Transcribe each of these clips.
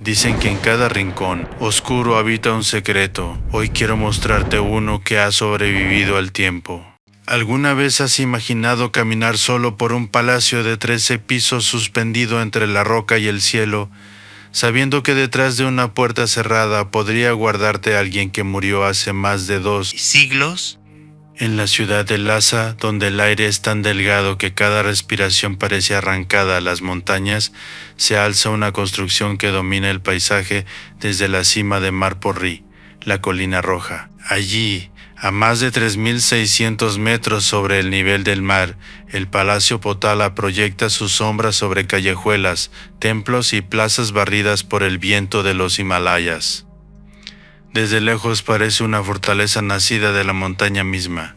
Dicen que en cada rincón oscuro habita un secreto. Hoy quiero mostrarte uno que ha sobrevivido al tiempo. ¿Alguna vez has imaginado caminar solo por un palacio de 13 pisos suspendido entre la roca y el cielo, sabiendo que detrás de una puerta cerrada podría guardarte alguien que murió hace más de 2 siglos? En la ciudad de Lhasa, donde el aire es tan delgado que cada respiración parece arrancada a las montañas, se alza una construcción que domina el paisaje desde la cima de Mar Porri, la colina roja. Allí, a más de 3.600 metros sobre el nivel del mar, el Palacio Potala proyecta sus sombras sobre callejuelas, templos y plazas barridas por el viento de los Himalayas. Desde lejos parece una fortaleza nacida de la montaña misma.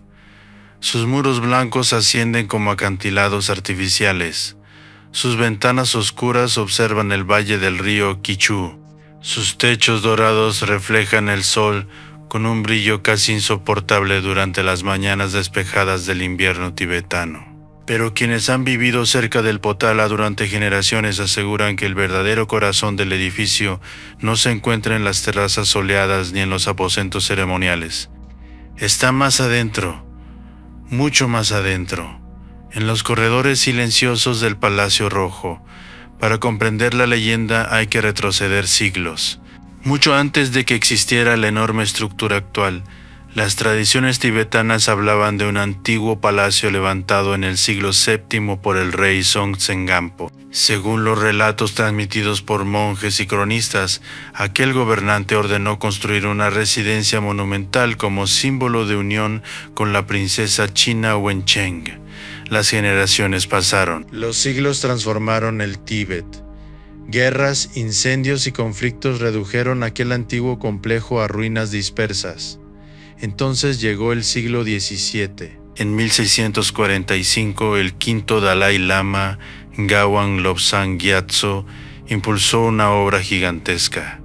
Sus muros blancos ascienden como acantilados artificiales. Sus ventanas oscuras observan el valle del río Kichu. Sus techos dorados reflejan el sol con un brillo casi insoportable durante las mañanas despejadas del invierno tibetano. Pero quienes han vivido cerca del Potala durante generaciones aseguran que el verdadero corazón del edificio no se encuentra en las terrazas soleadas ni en los aposentos ceremoniales. Está más adentro, mucho más adentro, en los corredores silenciosos del Palacio Rojo. Para comprender la leyenda hay que retroceder siglos. Mucho antes de que existiera la enorme estructura actual, las tradiciones tibetanas hablaban de un antiguo palacio levantado en el siglo VII por el rey Songtsengampo. Según los relatos transmitidos por monjes y cronistas, aquel gobernante ordenó construir una residencia monumental como símbolo de unión con la princesa china Wencheng. Las generaciones pasaron. Los siglos transformaron el Tíbet. Guerras, incendios y conflictos redujeron aquel antiguo complejo a ruinas dispersas. Entonces llegó el siglo XVII. En 1645, el quinto Dalai Lama, Ngawang Lobsang Gyatso, impulsó una obra gigantesca.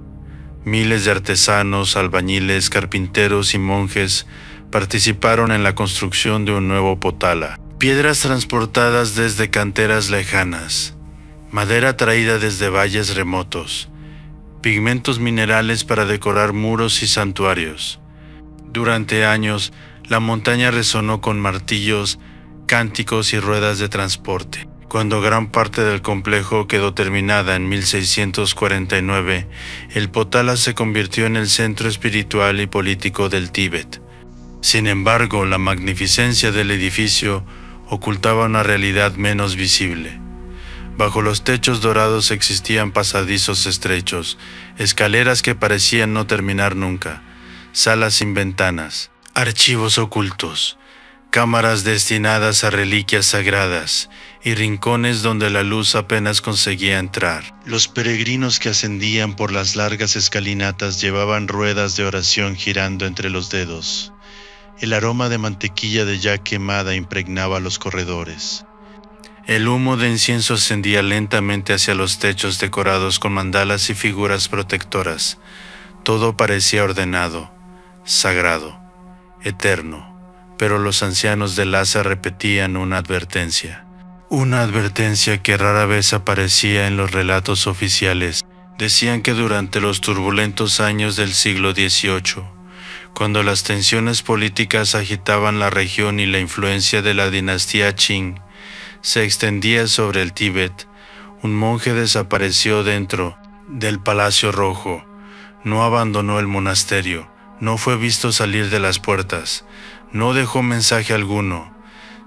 Miles de artesanos, albañiles, carpinteros y monjes participaron en la construcción de un nuevo Potala. Piedras transportadas desde canteras lejanas, madera traída desde valles remotos, pigmentos minerales para decorar muros y santuarios. Durante años, la montaña resonó con martillos, cánticos y ruedas de transporte. Cuando gran parte del complejo quedó terminada en 1649, el Potala se convirtió en el centro espiritual y político del Tíbet. Sin embargo, la magnificencia del edificio ocultaba una realidad menos visible. Bajo los techos dorados existían pasadizos estrechos, escaleras que parecían no terminar nunca, salas sin ventanas, archivos ocultos, cámaras destinadas a reliquias sagradas y rincones donde la luz apenas conseguía entrar. Los peregrinos que ascendían por las largas escalinatas llevaban ruedas de oración girando entre los dedos. El aroma de mantequilla de ya quemada impregnaba los corredores. El humo de incienso ascendía lentamente hacia los techos decorados con mandalas y figuras protectoras. Todo parecía ordenado, sagrado, eterno, pero los ancianos de Lhasa repetían una advertencia que rara vez aparecía en los relatos oficiales. Decían que durante los turbulentos años del siglo XVIII, cuando las tensiones políticas agitaban la región y la influencia de la dinastía Qing se extendía sobre el Tíbet, un monje desapareció dentro del Palacio Rojo, no abandonó el monasterio, no fue visto salir de las puertas, no dejó mensaje alguno,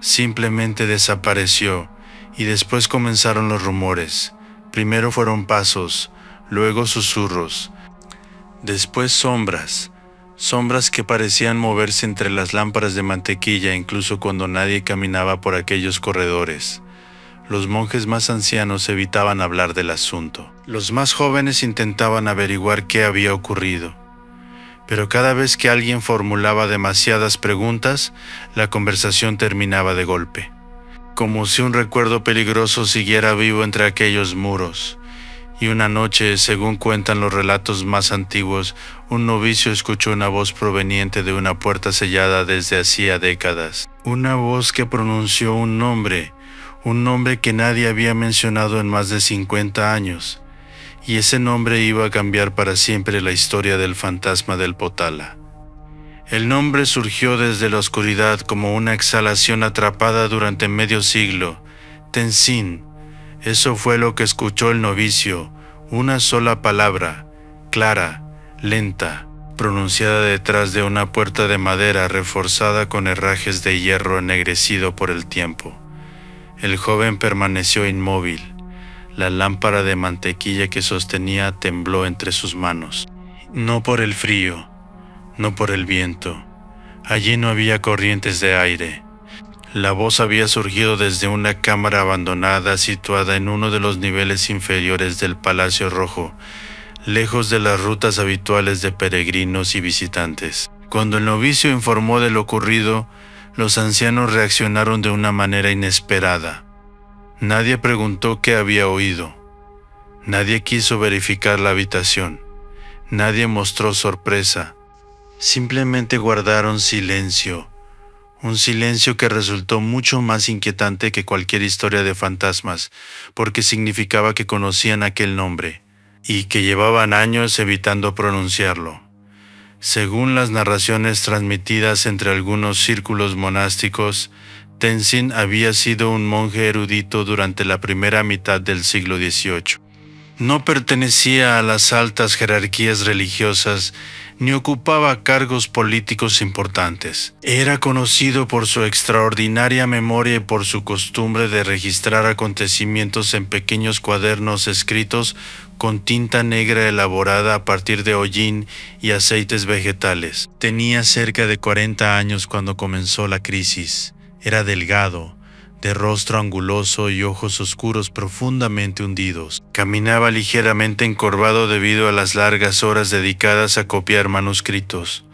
simplemente desapareció, y después comenzaron los rumores. Primero fueron pasos, luego susurros, después sombras que parecían moverse entre las lámparas de mantequilla incluso cuando nadie caminaba por aquellos corredores. Los monjes más ancianos evitaban hablar del asunto. Los más jóvenes intentaban averiguar qué había ocurrido. Pero cada vez que alguien formulaba demasiadas preguntas, la conversación terminaba de golpe, como si un recuerdo peligroso siguiera vivo entre aquellos muros. Y una noche, según cuentan los relatos más antiguos, un novicio escuchó una voz proveniente de una puerta sellada desde hacía décadas. Una voz que pronunció un nombre que nadie había mencionado en más de 50 años. y ese nombre iba a cambiar para siempre la historia del fantasma del Potala. El nombre surgió desde la oscuridad como una exhalación atrapada durante medio siglo. Tenzin. Eso fue lo que escuchó el novicio, una sola palabra, clara, lenta, pronunciada detrás de una puerta de madera reforzada con herrajes de hierro ennegrecido por el tiempo. El joven permaneció inmóvil. La lámpara de mantequilla que sostenía tembló entre sus manos. No por el frío, no por el viento. Allí no había corrientes de aire. La voz había surgido desde una cámara abandonada situada en uno de los niveles inferiores del Palacio Rojo, lejos de las rutas habituales de peregrinos y visitantes. Cuando el novicio informó de lo ocurrido, los ancianos reaccionaron de una manera inesperada. Nadie preguntó qué había oído. Nadie quiso verificar la habitación. Nadie mostró sorpresa. Simplemente guardaron silencio. Un silencio que resultó mucho más inquietante que cualquier historia de fantasmas, porque significaba que conocían aquel nombre, y que llevaban años evitando pronunciarlo. Según las narraciones transmitidas entre algunos círculos monásticos, Tenzin había sido un monje erudito durante la primera mitad del siglo XVIII. No pertenecía a las altas jerarquías religiosas ni ocupaba cargos políticos importantes. Era conocido por su extraordinaria memoria y por su costumbre de registrar acontecimientos en pequeños cuadernos escritos con tinta negra elaborada a partir de hollín y aceites vegetales. Tenía cerca de 40 años cuando comenzó la crisis. Era delgado, de rostro anguloso y ojos oscuros profundamente hundidos. Caminaba ligeramente encorvado debido a las largas horas dedicadas a copiar manuscritos.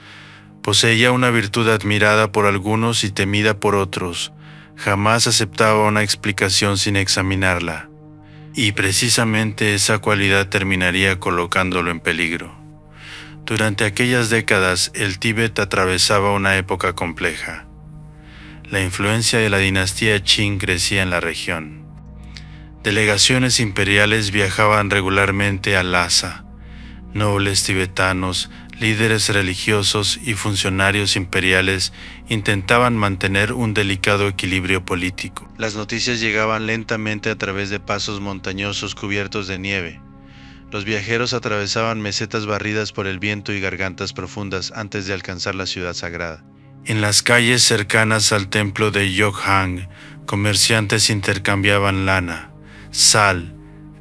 Poseía una virtud admirada por algunos y temida por otros. Jamás aceptaba una explicación sin examinarla. Y precisamente esa cualidad terminaría colocándolo en peligro. Durante aquellas décadas, el Tíbet atravesaba una época compleja. La influencia de la dinastía Qing crecía en la región. Delegaciones imperiales viajaban regularmente a Lhasa. Nobles tibetanos, líderes religiosos y funcionarios imperiales intentaban mantener un delicado equilibrio político. Las noticias llegaban lentamente a través de pasos montañosos cubiertos de nieve. Los viajeros atravesaban mesetas barridas por el viento y gargantas profundas antes de alcanzar la ciudad sagrada. En las calles cercanas al templo de Yokhang, comerciantes intercambiaban lana, sal,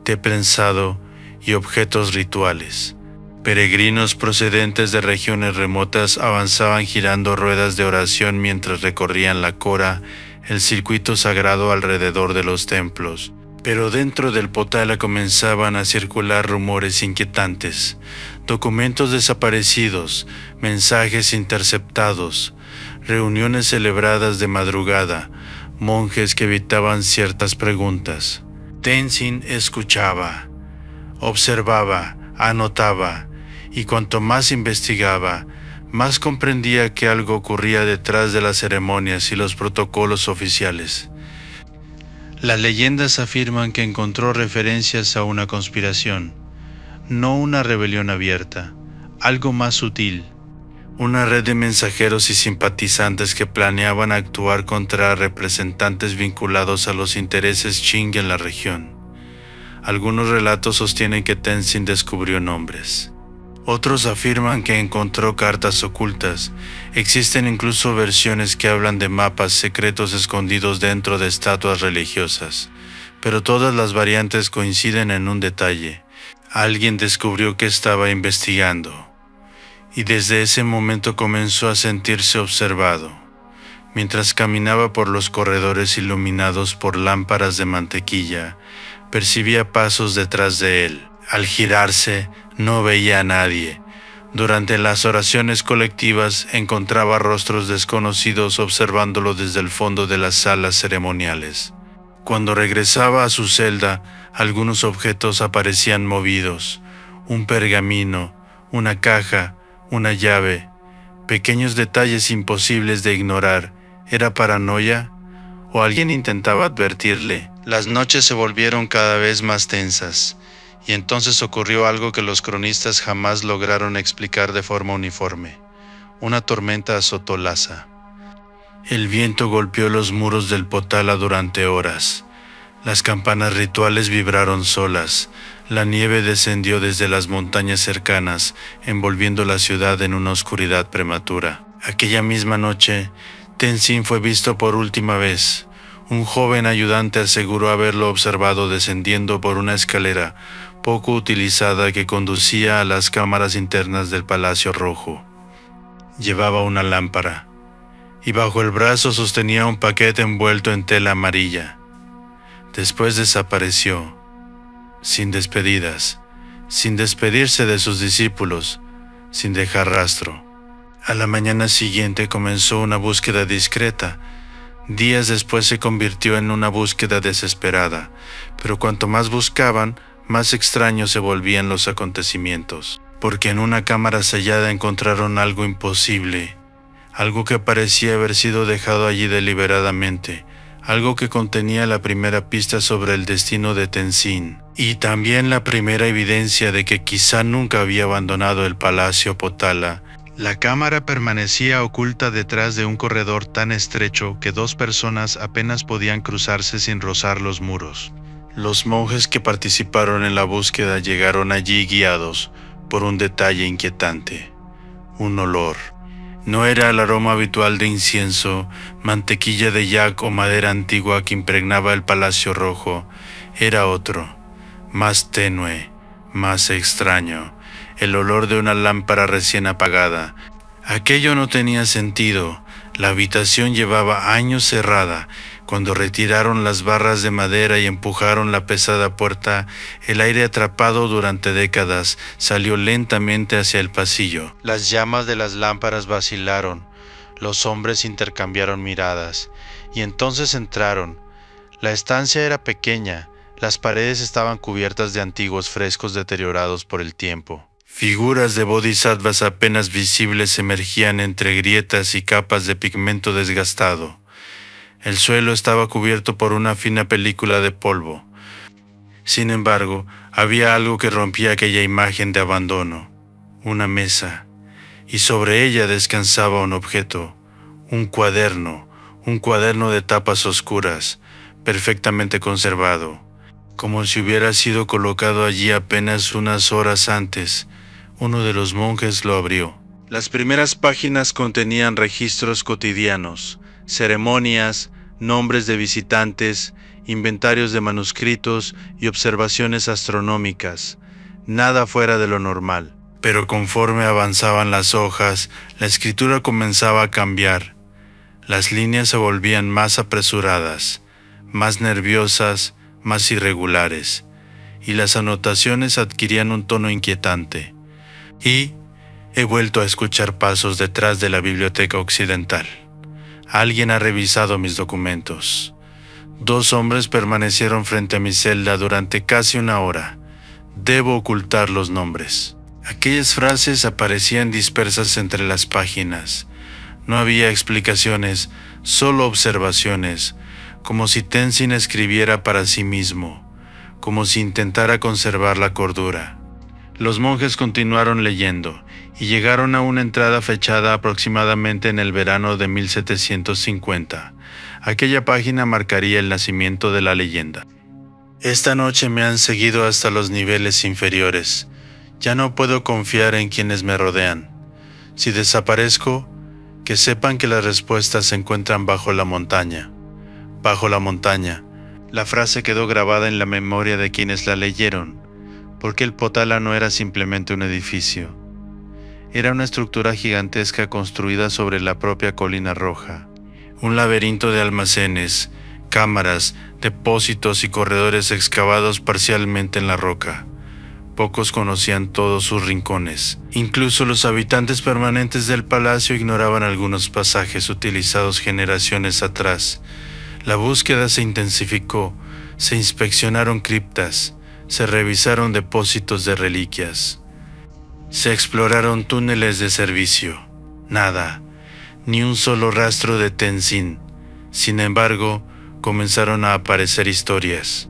té prensado y objetos rituales. Peregrinos procedentes de regiones remotas avanzaban girando ruedas de oración mientras recorrían la Kora, el circuito sagrado alrededor de los templos. Pero dentro del Potala comenzaban a circular rumores inquietantes, documentos desaparecidos, mensajes interceptados, reuniones celebradas de madrugada, monjes que evitaban ciertas preguntas. Tenzin escuchaba, observaba, anotaba, y cuanto más investigaba, más comprendía que algo ocurría detrás de las ceremonias y los protocolos oficiales. Las leyendas afirman que encontró referencias a una conspiración, no una rebelión abierta, algo más sutil. Una red de mensajeros y simpatizantes que planeaban actuar contra representantes vinculados a los intereses Qing en la región. Algunos relatos sostienen que Tenzin descubrió nombres. Otros afirman que encontró cartas ocultas. Existen incluso versiones que hablan de mapas secretos escondidos dentro de estatuas religiosas. Pero todas las variantes coinciden en un detalle. Alguien descubrió que estaba investigando. Y desde ese momento comenzó a sentirse observado. Mientras caminaba por los corredores iluminados por lámparas de mantequilla, percibía pasos detrás de él. Al girarse, no veía a nadie. Durante las oraciones colectivas, encontraba rostros desconocidos observándolo desde el fondo de las salas ceremoniales. Cuando regresaba a su celda, algunos objetos aparecían movidos. Un pergamino, una caja, una llave, pequeños detalles imposibles de ignorar. ¿Era paranoia? ¿O alguien intentaba advertirle? Las noches se volvieron cada vez más tensas, Y entonces ocurrió algo que los cronistas jamás lograron explicar de forma uniforme. Una tormenta azotó Lhasa. El viento golpeó los muros del Potala durante horas. Las campanas rituales vibraron solas. La nieve descendió desde las montañas cercanas, envolviendo la ciudad en una oscuridad prematura. Aquella misma noche, Tenzin fue visto por última vez. Un joven ayudante aseguró haberlo observado descendiendo por una escalera poco utilizada que conducía a las cámaras internas del Palacio Rojo. Llevaba una lámpara, y bajo el brazo sostenía un paquete envuelto en tela amarilla. Después desapareció, sin despedidas, sin despedirse de sus discípulos, sin dejar rastro. A la mañana siguiente comenzó una búsqueda discreta. Días después se convirtió en una búsqueda desesperada, pero cuanto más buscaban, más extraños se volvían los acontecimientos, porque en una cámara sellada encontraron algo imposible, algo que parecía haber sido dejado allí deliberadamente, algo que contenía la primera pista sobre el destino de Tenzin, y también la primera evidencia de que quizá nunca había abandonado el Palacio Potala. La cámara permanecía oculta detrás de un corredor tan estrecho que dos personas apenas podían cruzarse sin rozar los muros. Los monjes que participaron en la búsqueda llegaron allí guiados por un detalle inquietante: un olor. No era el aroma habitual de incienso, mantequilla de yak o madera antigua que impregnaba el Palacio Rojo. Era otro, más tenue, más extraño, el olor de una lámpara recién apagada. Aquello no tenía sentido. La habitación llevaba años cerrada. Cuando retiraron las barras de madera y empujaron la pesada puerta, el aire atrapado durante décadas salió lentamente hacia el pasillo. Las llamas de las lámparas vacilaron. Los hombres intercambiaron miradas. Y entonces entraron. La estancia era pequeña. Las paredes estaban cubiertas de antiguos frescos deteriorados por el tiempo. Figuras de bodhisattvas apenas visibles emergían entre grietas y capas de pigmento desgastado. El suelo estaba cubierto por una fina película de polvo. Sin embargo, había algo que rompía aquella imagen de abandono: una mesa, y sobre ella descansaba un objeto, un cuaderno de tapas oscuras, perfectamente conservado, como si hubiera sido colocado allí apenas unas horas antes. Uno de los monjes lo abrió. Las primeras páginas contenían registros cotidianos, ceremonias, nombres de visitantes, inventarios de manuscritos y observaciones astronómicas. Nada fuera de lo normal. Pero conforme avanzaban las hojas, la escritura comenzaba a cambiar. Las líneas se volvían más apresuradas, más nerviosas, más irregulares, y las anotaciones adquirían un tono inquietante. Y he vuelto a escuchar pasos detrás de la biblioteca occidental. Alguien ha revisado mis documentos. 2 hombres permanecieron frente a mi celda durante casi una hora. Debo ocultar los nombres. Aquellas frases aparecían dispersas entre las páginas. No había explicaciones, solo observaciones, como si Tenzin escribiera para sí mismo, como si intentara conservar la cordura. Los monjes continuaron leyendo y llegaron a una entrada fechada aproximadamente en el verano de 1750. Aquella página marcaría el nacimiento de la leyenda. Esta noche me han seguido hasta los niveles inferiores. Ya no puedo confiar en quienes me rodean. Si desaparezco, que sepan que las respuestas se encuentran bajo la montaña. Bajo la montaña. La frase quedó grabada en la memoria de quienes la leyeron, porque el Potala no era simplemente un edificio. Era una estructura gigantesca construida sobre la propia colina roja. Un laberinto de almacenes, cámaras, depósitos y corredores excavados parcialmente en la roca. Pocos conocían todos sus rincones. Incluso los habitantes permanentes del palacio ignoraban algunos pasajes utilizados generaciones atrás. La búsqueda se intensificó, se inspeccionaron criptas, se revisaron depósitos de reliquias. Se exploraron túneles de servicio. Nada, ni un solo rastro de Tenzin. Sin embargo, comenzaron a aparecer historias.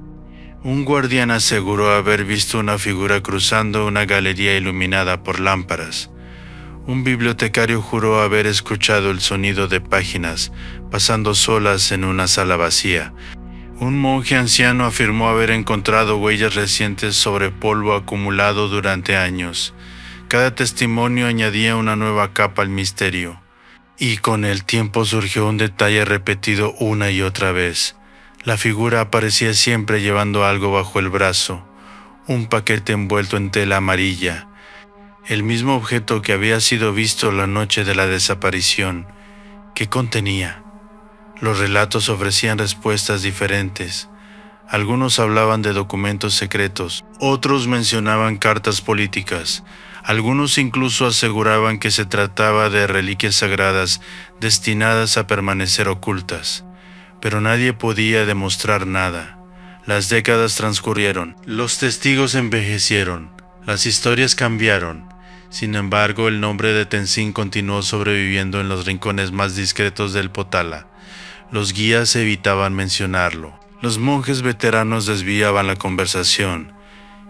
Un guardián aseguró haber visto una figura cruzando una galería iluminada por lámparas. Un bibliotecario juró haber escuchado el sonido de páginas pasando solas en una sala vacía. Un monje anciano afirmó haber encontrado huellas recientes sobre polvo acumulado durante años. Cada testimonio añadía una nueva capa al misterio. Y con el tiempo surgió un detalle repetido una y otra vez. La figura aparecía siempre llevando algo bajo el brazo, un paquete envuelto en tela amarilla, el mismo objeto que había sido visto la noche de la desaparición. ¿Qué contenía? Los relatos ofrecían respuestas diferentes. Algunos hablaban de documentos secretos, otros mencionaban cartas políticas, algunos incluso aseguraban que se trataba de reliquias sagradas destinadas a permanecer ocultas. Pero nadie podía demostrar nada. Las décadas transcurrieron, los testigos envejecieron, las historias cambiaron. Sin embargo, el nombre de Tenzin continuó sobreviviendo en los rincones más discretos del Potala. Los guías evitaban mencionarlo. Los monjes veteranos desviaban la conversación,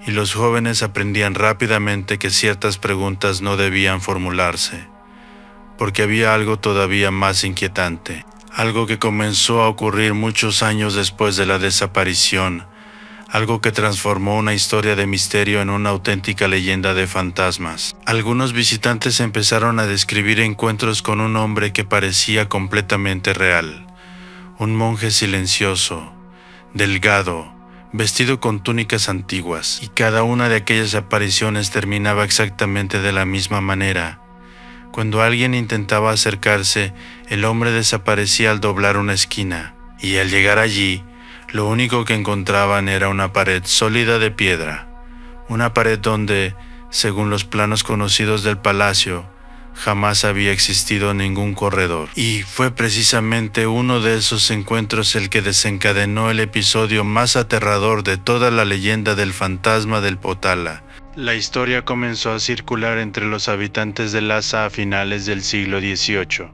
y los jóvenes aprendían rápidamente que ciertas preguntas no debían formularse, porque había algo todavía más inquietante. Algo que comenzó a ocurrir muchos años después de la desaparición, algo que transformó una historia de misterio en una auténtica leyenda de fantasmas. Algunos visitantes empezaron a describir encuentros con un hombre que parecía completamente real, un monje silencioso, delgado, vestido con túnicas antiguas, y cada una de aquellas apariciones terminaba exactamente de la misma manera. Cuando alguien intentaba acercarse, el hombre desaparecía al doblar una esquina, y al llegar allí, lo único que encontraban era una pared sólida de piedra, una pared donde, según los planos conocidos del palacio, jamás había existido ningún corredor. Y fue precisamente uno de esos encuentros el que desencadenó el episodio más aterrador de toda la leyenda del fantasma del Potala. La historia comenzó a circular entre los habitantes de Lhasa a finales del siglo XVIII.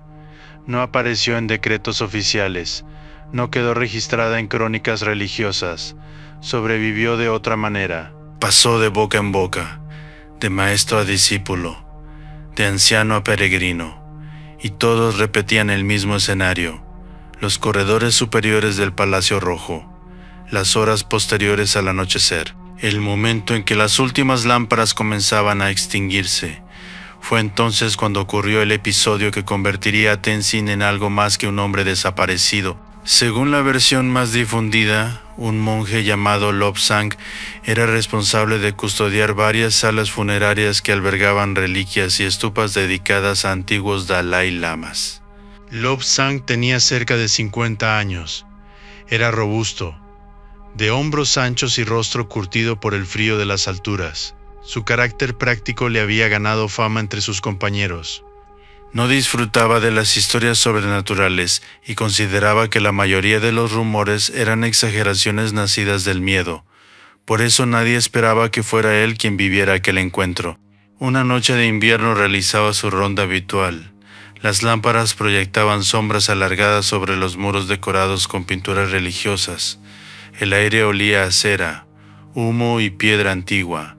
No apareció en decretos oficiales, no quedó registrada en crónicas religiosas, sobrevivió de otra manera. Pasó de boca en boca, de maestro a discípulo, de anciano a peregrino, y todos repetían el mismo escenario: los corredores superiores del Palacio Rojo, las horas posteriores al anochecer, el momento en que las últimas lámparas comenzaban a extinguirse. Fue entonces cuando ocurrió el episodio que convertiría a Tenzin en algo más que un hombre desaparecido. Según la versión más difundida, un monje llamado Lobsang era responsable de custodiar varias salas funerarias que albergaban reliquias y estupas dedicadas a antiguos Dalai Lamas. Lobsang tenía cerca de 50 años. Era robusto, de hombros anchos y rostro curtido por el frío de las alturas. Su carácter práctico le había ganado fama entre sus compañeros. No disfrutaba de las historias sobrenaturales y consideraba que la mayoría de los rumores eran exageraciones nacidas del miedo. Por eso nadie esperaba que fuera él quien viviera aquel encuentro. Una noche de invierno realizaba su ronda habitual. Las lámparas proyectaban sombras alargadas sobre los muros decorados con pinturas religiosas. El aire olía a cera, humo y piedra antigua.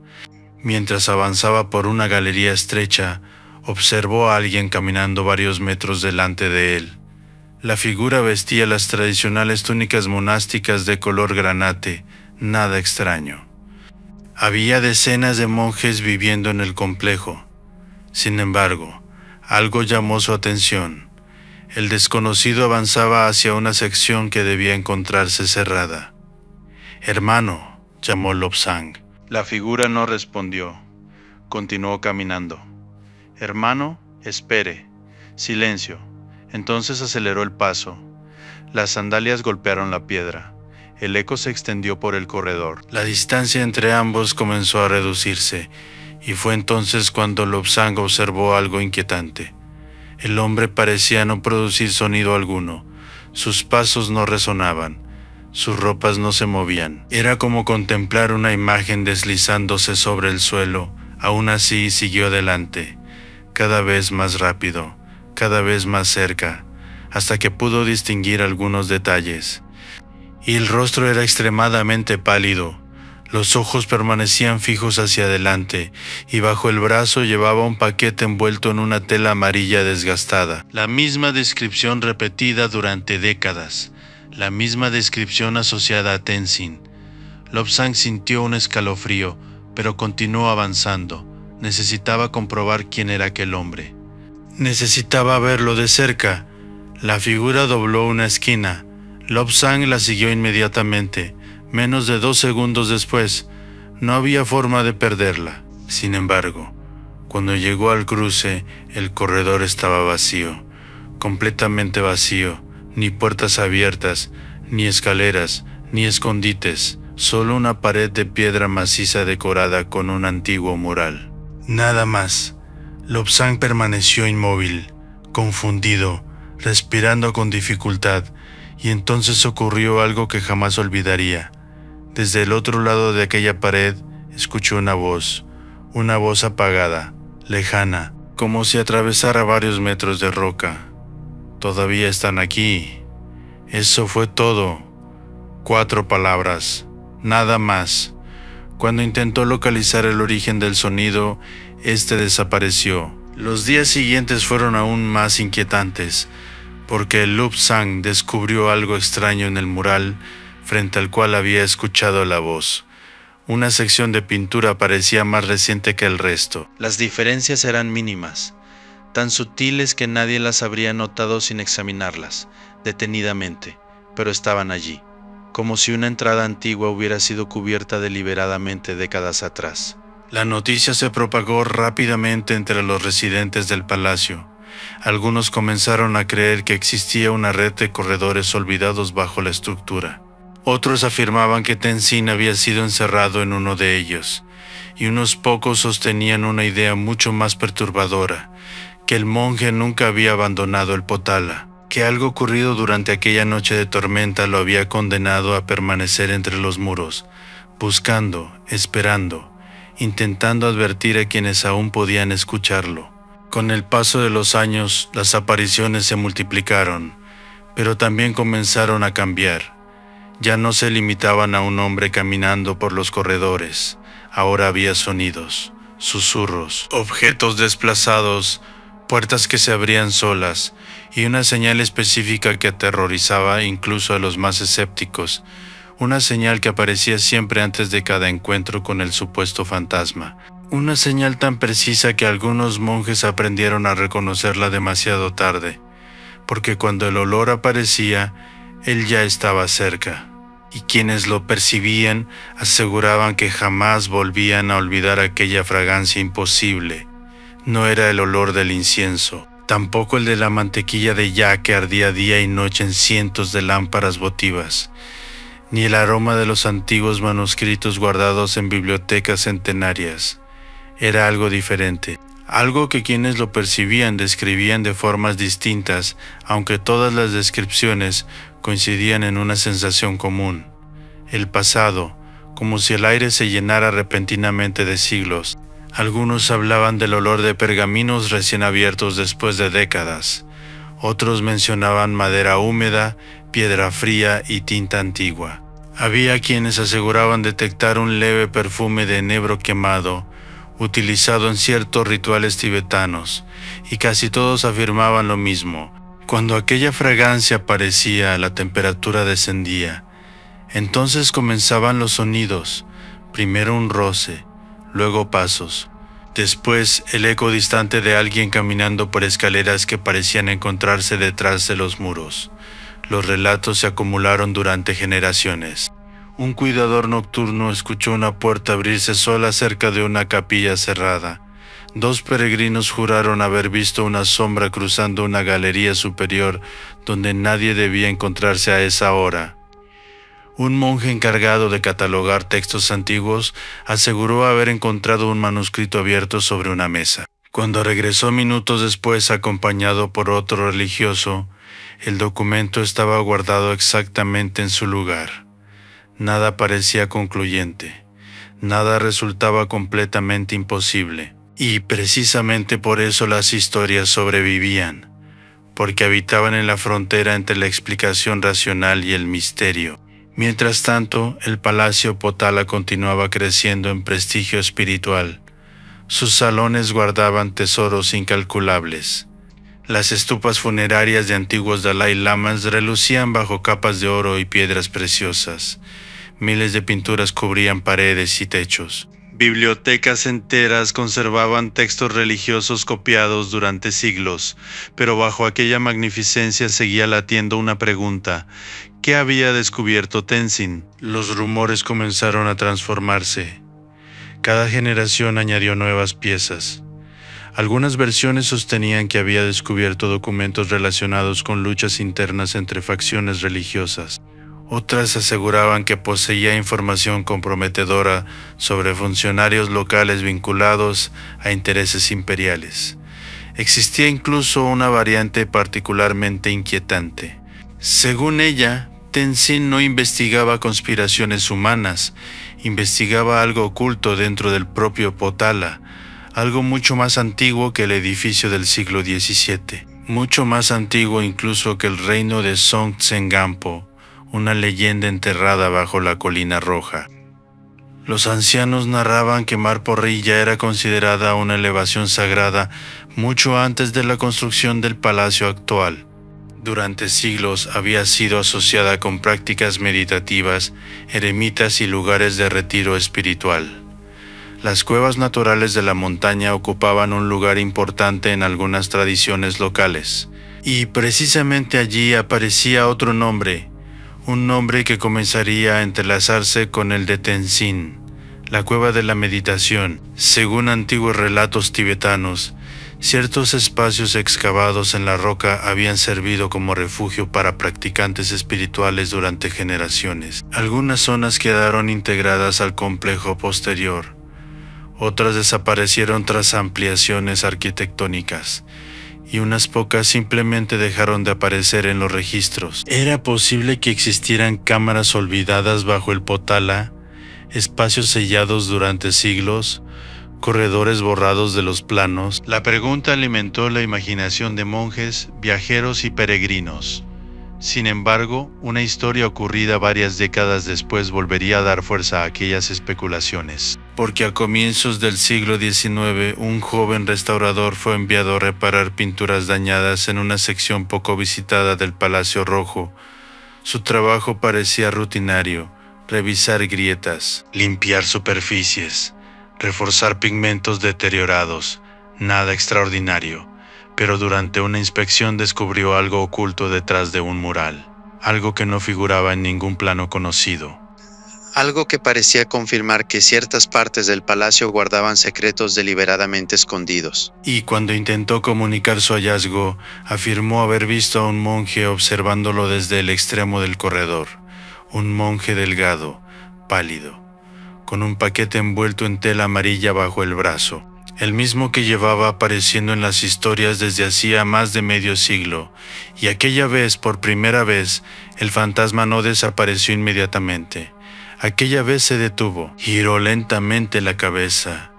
Mientras avanzaba por una galería estrecha, observó a alguien caminando varios metros delante de él. La figura vestía las tradicionales túnicas monásticas de color granate, nada extraño. Había decenas de monjes viviendo en el complejo. Sin embargo, algo llamó su atención. El desconocido avanzaba hacia una sección que debía encontrarse cerrada. «Hermano», llamó Lobsang. La figura no respondió. Continuó caminando. «Hermano, espere». Silencio. Entonces aceleró el paso. Las sandalias golpearon la piedra. El eco se extendió por el corredor. La distancia entre ambos comenzó a reducirse, y fue entonces cuando Lobsang observó algo inquietante. El hombre parecía no producir sonido alguno. Sus pasos no resonaban. Sus ropas no se movían. Era como contemplar una imagen deslizándose sobre el suelo. Aún así siguió adelante, cada vez más rápido, cada vez más cerca, hasta que pudo distinguir algunos detalles. y el rostro era extremadamente pálido. Los ojos permanecían fijos hacia adelante, y bajo el brazo llevaba un paquete envuelto en una tela amarilla desgastada. La misma descripción repetida durante décadas, la misma descripción asociada a Tenzin. Lobsang sintió un escalofrío, pero continuó avanzando. Necesitaba comprobar quién era aquel hombre. Necesitaba verlo de cerca. La figura dobló una esquina. Lobsang la siguió inmediatamente. Menos de 2 segundos después, no había forma de perderla. Sin embargo, cuando llegó al cruce, el corredor estaba vacío, completamente vacío, ni puertas abiertas, ni escaleras, ni escondites, solo una pared de piedra maciza decorada con un antiguo mural. Nada más. Lobsang permaneció inmóvil, confundido, respirando con dificultad, y entonces ocurrió algo que jamás olvidaría. Desde el otro lado de aquella pared, escuchó una voz apagada, lejana, como si atravesara varios metros de roca. «Todavía están aquí». Eso fue todo. 4 palabras, nada más. Cuando intentó localizar el origen del sonido, este desapareció. Los días siguientes fueron aún más inquietantes, porque Lobsang descubrió algo extraño en el mural frente al cual había escuchado la voz. Una sección de pintura parecía más reciente que el resto. Las diferencias eran mínimas, tan sutiles que nadie las habría notado sin examinarlas detenidamente, pero estaban allí, como si una entrada antigua hubiera sido cubierta deliberadamente décadas atrás. La noticia se propagó rápidamente entre los residentes del palacio. Algunos comenzaron a creer que existía una red de corredores olvidados bajo la estructura. Otros afirmaban que Tenzin había sido encerrado en uno de ellos, y unos pocos sostenían una idea mucho más perturbadora, que el monje nunca había abandonado el Potala, que algo ocurrido durante aquella noche de tormenta lo había condenado a permanecer entre los muros, buscando, esperando, intentando advertir a quienes aún podían escucharlo. Con el paso de los años, las apariciones se multiplicaron, pero también comenzaron a cambiar. Ya no se limitaban a un hombre caminando por los corredores. Ahora había sonidos, susurros, objetos desplazados, puertas que se abrían solas, y una señal específica que aterrorizaba incluso a los más escépticos, una señal que aparecía siempre antes de cada encuentro con el supuesto fantasma. Una señal tan precisa que algunos monjes aprendieron a reconocerla demasiado tarde, porque cuando el olor aparecía, él ya estaba cerca. Y quienes lo percibían aseguraban que jamás volvían a olvidar aquella fragancia imposible. No era el olor del incienso, tampoco el de la mantequilla de yak que ardía día y noche en cientos de lámparas votivas, ni el aroma de los antiguos manuscritos guardados en bibliotecas centenarias. Era algo diferente, algo que quienes lo percibían describían de formas distintas, aunque todas las descripciones coincidían en una sensación común. El pasado, como si el aire se llenara repentinamente de siglos. Algunos hablaban del olor de pergaminos recién abiertos después de décadas. Otros mencionaban madera húmeda, piedra fría y tinta antigua. Había quienes aseguraban detectar un leve perfume de enebro quemado, utilizado en ciertos rituales tibetanos, y casi todos afirmaban lo mismo. Cuando aquella fragancia aparecía, la temperatura descendía. Entonces comenzaban los sonidos, primero un roce, luego pasos, después el eco distante de alguien caminando por escaleras que parecían encontrarse detrás de los muros. Los relatos se acumularon durante generaciones. Un cuidador nocturno escuchó una puerta abrirse sola cerca de una capilla cerrada. 2 peregrinos juraron haber visto una sombra cruzando una galería superior donde nadie debía encontrarse a esa hora. Un monje encargado de catalogar textos antiguos aseguró haber encontrado un manuscrito abierto sobre una mesa. Cuando regresó minutos después acompañado por otro religioso, el documento estaba guardado exactamente en su lugar. Nada parecía concluyente, nada resultaba completamente imposible. Y precisamente por eso las historias sobrevivían, porque habitaban en la frontera entre la explicación racional y el misterio. Mientras tanto, el Palacio Potala continuaba creciendo en prestigio espiritual. Sus salones guardaban tesoros incalculables. Las estupas funerarias de antiguos Dalai Lamas relucían bajo capas de oro y piedras preciosas. Miles de pinturas cubrían paredes y techos. Bibliotecas enteras conservaban textos religiosos copiados durante siglos, pero bajo aquella magnificencia seguía latiendo una pregunta: ¿qué había descubierto Tenzin? Los rumores comenzaron a transformarse. Cada generación añadió nuevas piezas. Algunas versiones sostenían que había descubierto documentos relacionados con luchas internas entre facciones religiosas. Otras aseguraban que poseía información comprometedora sobre funcionarios locales vinculados a intereses imperiales. Existía incluso una variante particularmente inquietante. Según ella, Tenzin no investigaba conspiraciones humanas, investigaba algo oculto dentro del propio Potala, algo mucho más antiguo que el edificio del siglo XVII, mucho más antiguo incluso que el reino de Song Tsengampo, una leyenda enterrada bajo la colina roja. Los ancianos narraban que Mar Porrilla era considerada una elevación sagrada mucho antes de la construcción del palacio actual. Durante siglos había sido asociada con prácticas meditativas, eremitas y lugares de retiro espiritual. Las cuevas naturales de la montaña ocupaban un lugar importante en algunas tradiciones locales, y precisamente allí aparecía otro nombre, un nombre que comenzaría a entrelazarse con el de Tenzin, la cueva de la meditación. Según antiguos relatos tibetanos, ciertos espacios excavados en la roca habían servido como refugio para practicantes espirituales durante generaciones. Algunas zonas quedaron integradas al complejo posterior. Otras desaparecieron tras ampliaciones arquitectónicas, y unas pocas simplemente dejaron de aparecer en los registros. ¿Era posible que existieran cámaras olvidadas bajo el Potala, espacios sellados durante siglos, corredores borrados de los planos? La pregunta alimentó la imaginación de monjes, viajeros y peregrinos. Sin embargo, una historia ocurrida varias décadas después volvería a dar fuerza a aquellas especulaciones. Porque a comienzos del siglo XIX, un joven restaurador fue enviado a reparar pinturas dañadas en una sección poco visitada del Palacio Rojo. Su trabajo parecía rutinario: revisar grietas, limpiar superficies, reforzar pigmentos deteriorados. Nada extraordinario. Pero durante una inspección descubrió algo oculto detrás de un mural, algo que no figuraba en ningún plano conocido. Algo que parecía confirmar que ciertas partes del palacio guardaban secretos deliberadamente escondidos. Y cuando intentó comunicar su hallazgo, afirmó haber visto a un monje observándolo desde el extremo del corredor. Un monje delgado, pálido, con un paquete envuelto en tela amarilla bajo el brazo. El mismo que llevaba apareciendo en las historias desde hacía más de medio siglo, y aquella vez, por primera vez, el fantasma no desapareció inmediatamente. Aquella vez se detuvo, giró lentamente la cabeza,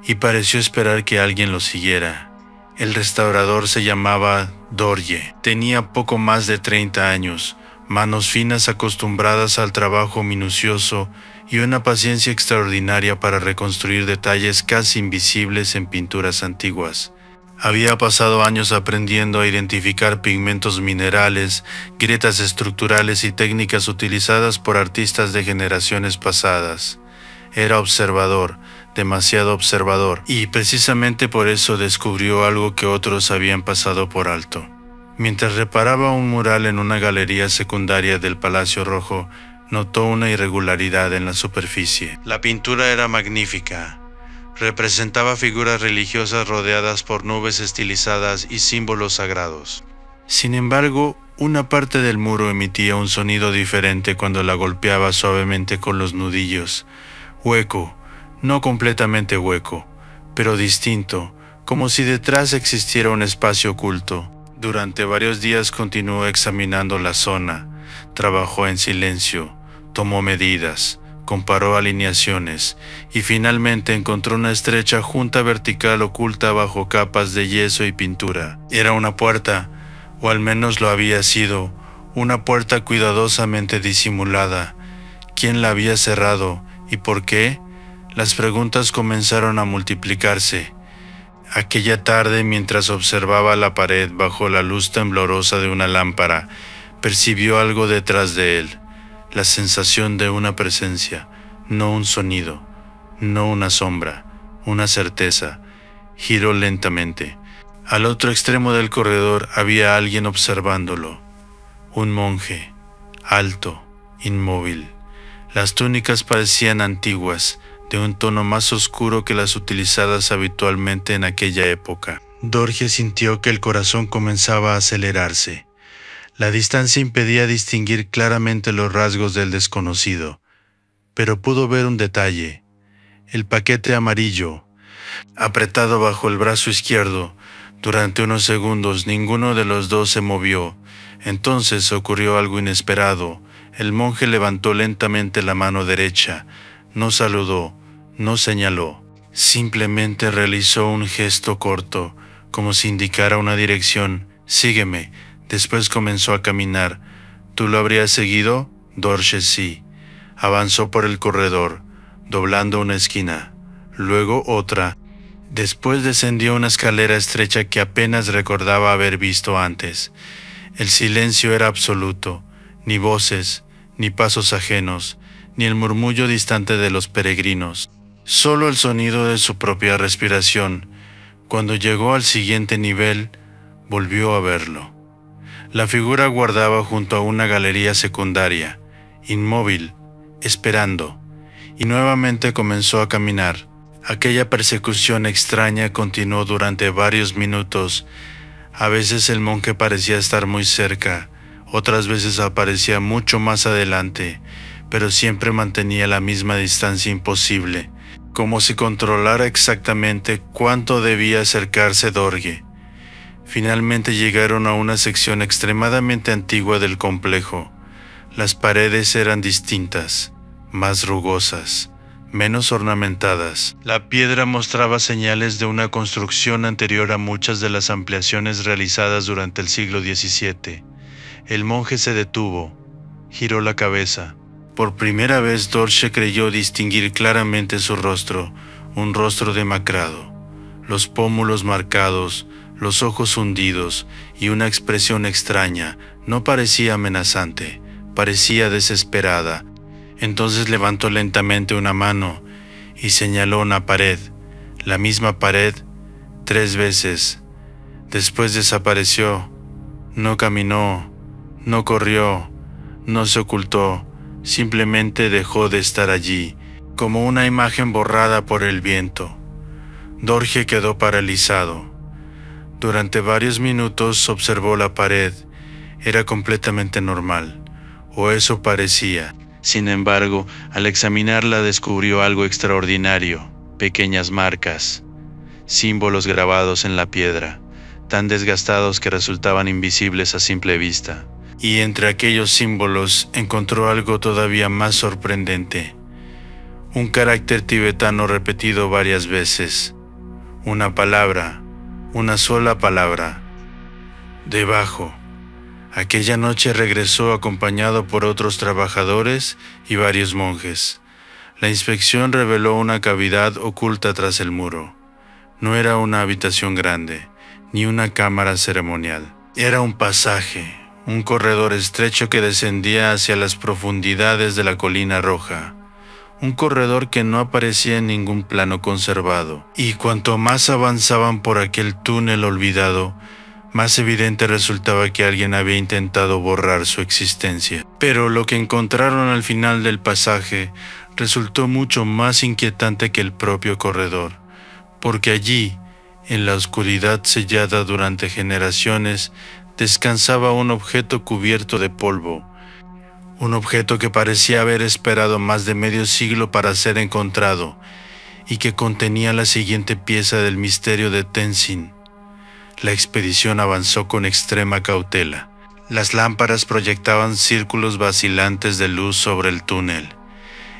y pareció esperar que alguien lo siguiera. El restaurador se llamaba Dorje. Tenía poco más de 30 años, manos finas acostumbradas al trabajo minucioso, y una paciencia extraordinaria para reconstruir detalles casi invisibles en pinturas antiguas. Había pasado años aprendiendo a identificar pigmentos minerales, grietas estructurales y técnicas utilizadas por artistas de generaciones pasadas. Era observador, demasiado observador, y precisamente por eso descubrió algo que otros habían pasado por alto. Mientras reparaba un mural en una galería secundaria del Palacio Rojo, notó una irregularidad en la superficie. La pintura era magnífica. Representaba figuras religiosas rodeadas por nubes estilizadas y símbolos sagrados. Sin embargo, una parte del muro emitía un sonido diferente cuando la golpeaba suavemente con los nudillos. Hueco, no completamente hueco, pero distinto, como si detrás existiera un espacio oculto. Durante varios días continuó examinando la zona. Trabajó en silencio, tomó medidas, comparó alineaciones y finalmente encontró una estrecha junta vertical oculta bajo capas de yeso y pintura. Era una puerta, o al menos lo había sido, Una puerta cuidadosamente disimulada. ¿Quién la había cerrado y por qué? Las preguntas comenzaron a multiplicarse. Aquella tarde, mientras observaba la pared bajo la luz temblorosa de una lámpara, percibió algo detrás de él, la sensación de una presencia, no un sonido, no una sombra, una certeza. Giró lentamente. Al otro extremo del corredor había alguien observándolo, un monje, alto, inmóvil. Las túnicas parecían antiguas, de un tono más oscuro que las utilizadas habitualmente en aquella época. Dorje sintió que el corazón comenzaba a acelerarse. La distancia impedía distinguir claramente los rasgos del desconocido, pero pudo ver un detalle: el paquete amarillo, apretado bajo el brazo izquierdo. Durante unos segundos ninguno de los dos se movió. Entonces ocurrió algo inesperado. El monje levantó lentamente la mano derecha. No saludó, no señaló. Simplemente realizó un gesto corto, como si indicara una dirección. «Sígueme». Después comenzó a caminar. ¿Tú lo habrías seguido? Dorje sí. Avanzó por el corredor, doblando una esquina, luego otra. Después descendió una escalera estrecha que apenas recordaba haber visto antes. El silencio era absoluto, ni voces, ni pasos ajenos, ni el murmullo distante de los peregrinos. Solo el sonido de su propia respiración. Cuando llegó al siguiente nivel, volvió a verlo. La figura guardaba junto a una galería secundaria, inmóvil, esperando, y nuevamente comenzó a caminar. Aquella persecución extraña continuó durante varios minutos. A veces el monje parecía estar muy cerca, otras veces aparecía mucho más adelante, pero siempre mantenía la misma distancia imposible, como si controlara exactamente cuánto debía acercarse Dorje. Finalmente llegaron a una sección extremadamente antigua del complejo. Las paredes eran distintas, más rugosas, menos ornamentadas. La piedra mostraba señales de una construcción anterior a muchas de las ampliaciones realizadas durante el siglo XVII. El monje se detuvo, giró la cabeza. Por primera vez Dorje creyó distinguir claramente su rostro, un rostro demacrado, los pómulos marcados, los ojos hundidos y una expresión extraña. No parecía amenazante, parecía desesperada. Entonces levantó lentamente una mano y señaló una pared, la misma pared, 3 veces. Después desapareció. No caminó, no corrió, no se ocultó, simplemente dejó de estar allí, como una imagen borrada por el viento. Dorje quedó paralizado. Durante varios minutos observó la pared. Era completamente normal, o eso parecía. Sin embargo, al examinarla descubrió algo extraordinario: pequeñas marcas, símbolos grabados en la piedra, tan desgastados que resultaban invisibles a simple vista. Y entre aquellos símbolos encontró algo todavía más sorprendente: un carácter tibetano repetido varias veces. Una palabra, una sola palabra: debajo. Aquella noche regresó acompañado por otros trabajadores y varios monjes. La inspección reveló una cavidad oculta tras el muro. No era una habitación grande, ni una cámara ceremonial. Era un pasaje, un corredor estrecho que descendía hacia las profundidades de la colina roja. Un corredor que no aparecía en ningún plano conservado. Y cuanto más avanzaban por aquel túnel olvidado, más evidente resultaba que alguien había intentado borrar su existencia. Pero lo que encontraron al final del pasaje resultó mucho más inquietante que el propio corredor, porque allí, en la oscuridad sellada durante generaciones, descansaba un objeto cubierto de polvo, un objeto que parecía haber esperado más de medio siglo para ser encontrado, y que contenía la siguiente pieza del misterio de Tenzin. La expedición avanzó con extrema cautela. Las lámparas proyectaban círculos vacilantes de luz sobre el túnel.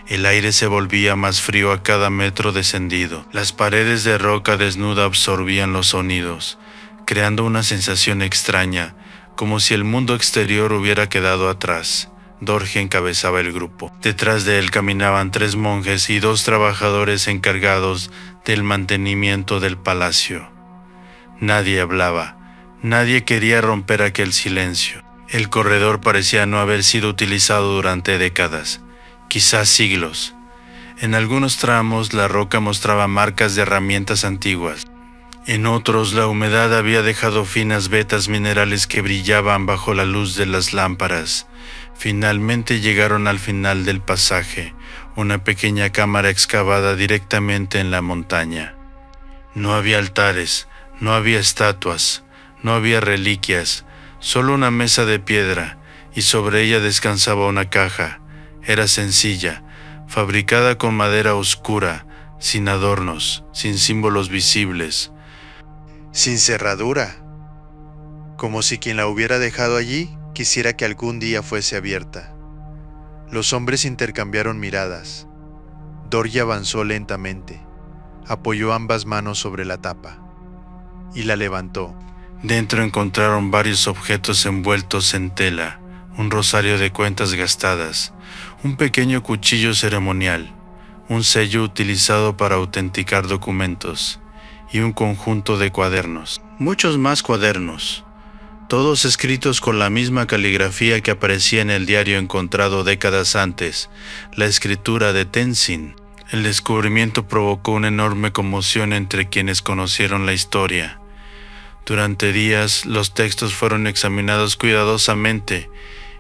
El aire se volvía más frío a cada metro descendido. Las paredes de roca desnuda absorbían los sonidos, creando una sensación extraña, como si el mundo exterior hubiera quedado atrás. Dorje encabezaba el grupo. Detrás de él caminaban 3 monjes y 2 trabajadores encargados del mantenimiento del palacio. Nadie hablaba, nadie quería romper aquel silencio. El corredor parecía no haber sido utilizado durante décadas, quizás siglos. En algunos tramos la roca mostraba marcas de herramientas antiguas. En otros la humedad había dejado finas vetas minerales que brillaban bajo la luz de las lámparas. Finalmente llegaron al final del pasaje, una pequeña cámara excavada directamente en la montaña. No había altares, no había estatuas, no había reliquias, solo una mesa de piedra, y sobre ella descansaba una caja. Era sencilla, fabricada con madera oscura, sin adornos, sin símbolos visibles, sin cerradura, como si quien la hubiera dejado allí quisiera que algún día fuese abierta. Los hombres intercambiaron miradas. Dorje avanzó lentamente, apoyó ambas manos sobre la tapa y la levantó. Dentro encontraron varios objetos envueltos en tela, un rosario de cuentas gastadas, un pequeño cuchillo ceremonial, un sello utilizado para autenticar documentos y un conjunto de cuadernos. Muchos más cuadernos, todos escritos con la misma caligrafía que aparecía en el diario encontrado décadas antes, la escritura de Tenzin. El descubrimiento provocó una enorme conmoción entre quienes conocieron la historia. Durante días los textos fueron examinados cuidadosamente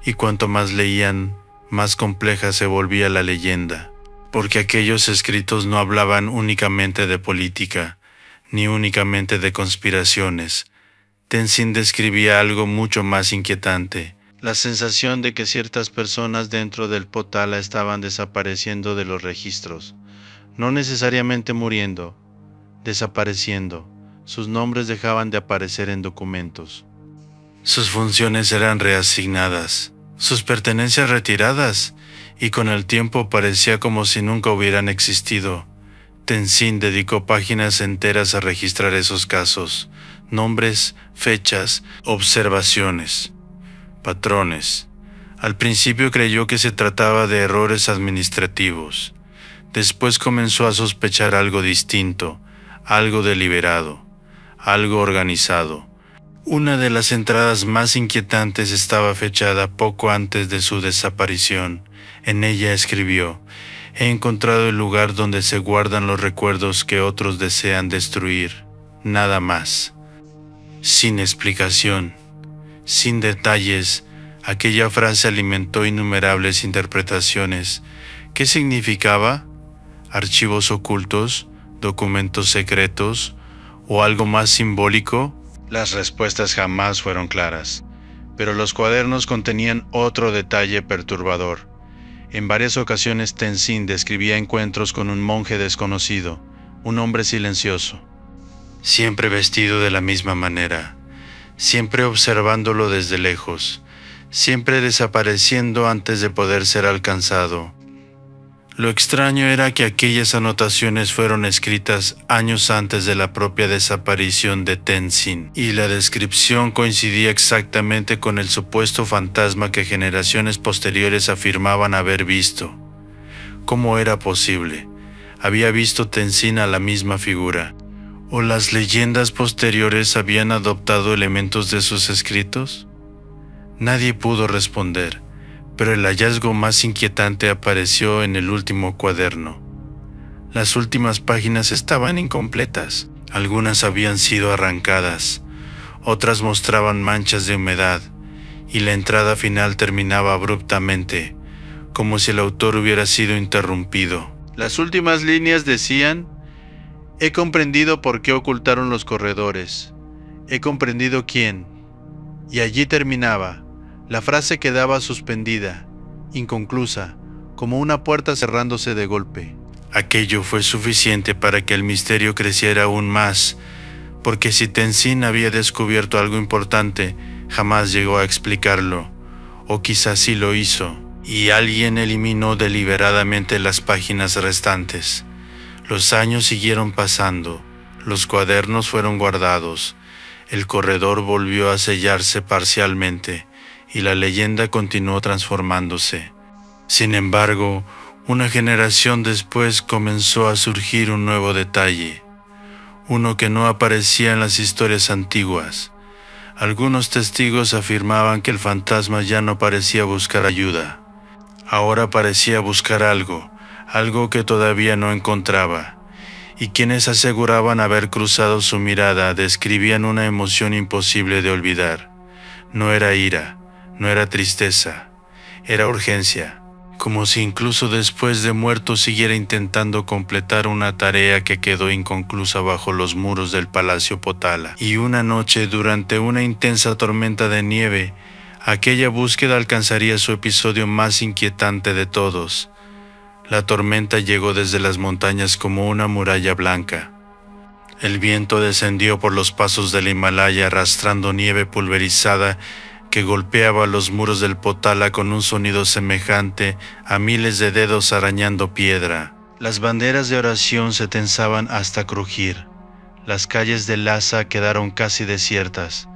y cuanto más leían, más compleja se volvía la leyenda, porque aquellos escritos no hablaban únicamente de política, ni únicamente de conspiraciones. Tenzin describía algo mucho más inquietante, la sensación de que ciertas personas dentro del Potala estaban desapareciendo de los registros, no necesariamente muriendo, desapareciendo. Sus nombres dejaban de aparecer en documentos. Sus funciones eran reasignadas, sus pertenencias retiradas, y con el tiempo parecía como si nunca hubieran existido. Tenzin dedicó páginas enteras a registrar esos casos, nombres, fechas, observaciones, patrones. Al principio creyó que se trataba de errores administrativos. Después comenzó a sospechar algo distinto, algo deliberado, algo organizado. Una de las entradas más inquietantes estaba fechada poco antes de su desaparición. En ella escribió: «He encontrado el lugar donde se guardan los recuerdos que otros desean destruir. Nada más». Sin explicación, sin detalles, aquella frase alimentó innumerables interpretaciones. ¿Qué significaba? ¿Archivos ocultos? ¿Documentos secretos? ¿O algo más simbólico? Las respuestas jamás fueron claras, pero los cuadernos contenían otro detalle perturbador. En varias ocasiones Tenzin describía encuentros con un monje desconocido, un hombre silencioso, siempre vestido de la misma manera, siempre observándolo desde lejos, siempre desapareciendo antes de poder ser alcanzado. Lo extraño era que aquellas anotaciones fueron escritas años antes de la propia desaparición de Tenzin, y la descripción coincidía exactamente con el supuesto fantasma que generaciones posteriores afirmaban haber visto. ¿Cómo era posible? ¿Había visto Tenzin a la misma figura? ¿O las leyendas posteriores habían adoptado elementos de sus escritos? Nadie pudo responder. Pero el hallazgo más inquietante apareció en el último cuaderno. Las últimas páginas estaban incompletas, algunas habían sido arrancadas, otras mostraban manchas de humedad, y la entrada final terminaba abruptamente, como si el autor hubiera sido interrumpido. Las últimas líneas decían: «He comprendido por qué ocultaron los corredores, he comprendido quién», y allí terminaba. La frase quedaba suspendida, inconclusa, como una puerta cerrándose de golpe. Aquello fue suficiente para que el misterio creciera aún más, porque si Tenzin había descubierto algo importante, jamás llegó a explicarlo, o quizás sí lo hizo, y alguien eliminó deliberadamente las páginas restantes. Los años siguieron pasando, los cuadernos fueron guardados, El corredor volvió a sellarse parcialmente y la leyenda continuó transformándose. Sin embargo, una generación después comenzó a surgir un nuevo detalle, uno que no aparecía en las historias antiguas. Algunos testigos afirmaban que el fantasma ya no parecía buscar ayuda. Ahora parecía buscar algo que todavía no encontraba. Y quienes aseguraban haber cruzado su mirada describían una emoción imposible de olvidar. No era ira, no era tristeza, era urgencia. Como si incluso después de muerto siguiera intentando completar una tarea que quedó inconclusa bajo los muros del Palacio Potala. Y una noche, durante una intensa tormenta de nieve, aquella búsqueda alcanzaría su episodio más inquietante de todos. La tormenta llegó desde las montañas como una muralla blanca. El viento descendió por los pasos del Himalaya arrastrando nieve pulverizada que golpeaba los muros del Potala con un sonido semejante a miles de dedos arañando piedra. Las banderas de oración se tensaban hasta crujir. Las calles de Lhasa quedaron casi desiertas.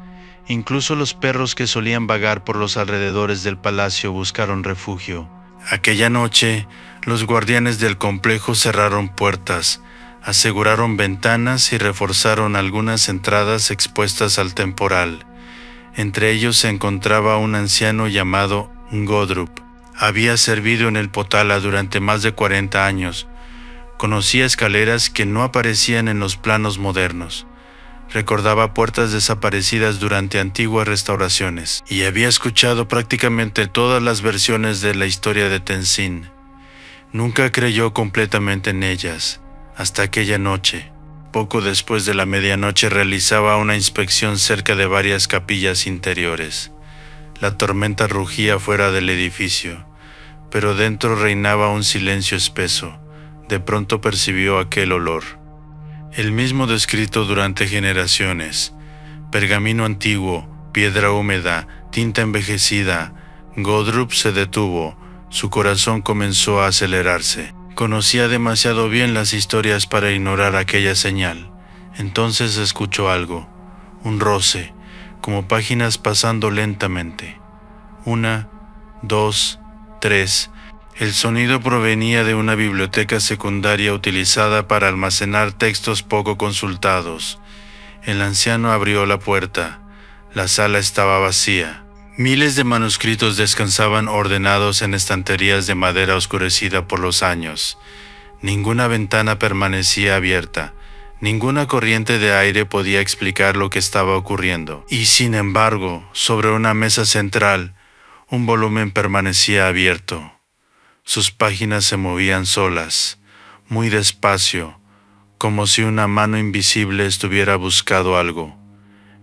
Incluso los perros que solían vagar por los alrededores del palacio buscaron refugio. Aquella noche, los guardianes del complejo cerraron puertas, aseguraron ventanas y reforzaron algunas entradas expuestas al temporal. Entre ellos se encontraba un anciano llamado Godrup. Había servido en el Potala durante más de 40 años. Conocía escaleras que no aparecían en los planos modernos. Recordaba puertas desaparecidas durante antiguas restauraciones y había escuchado prácticamente todas las versiones de la historia de Tenzin. Nunca creyó completamente en ellas, hasta aquella noche. Poco después de la medianoche realizaba una inspección cerca de varias capillas interiores. La tormenta rugía fuera del edificio, pero dentro reinaba un silencio espeso. De pronto percibió aquel olor. El mismo descrito durante generaciones. Pergamino antiguo, piedra húmeda, tinta envejecida. Godrup se detuvo. Su corazón comenzó a acelerarse. Conocía demasiado bien las historias para ignorar aquella señal. Entonces escuchó algo, un roce, como páginas pasando lentamente. 1, 2, 3. El sonido provenía de una biblioteca secundaria utilizada para almacenar textos poco consultados. El anciano abrió la puerta. La sala estaba vacía. Miles de manuscritos descansaban ordenados en estanterías de madera oscurecida por los años. Ninguna ventana permanecía abierta. Ninguna corriente de aire podía explicar lo que estaba ocurriendo. Y sin embargo, sobre una mesa central, un volumen permanecía abierto. Sus páginas se movían solas, muy despacio, como si una mano invisible estuviera buscando algo.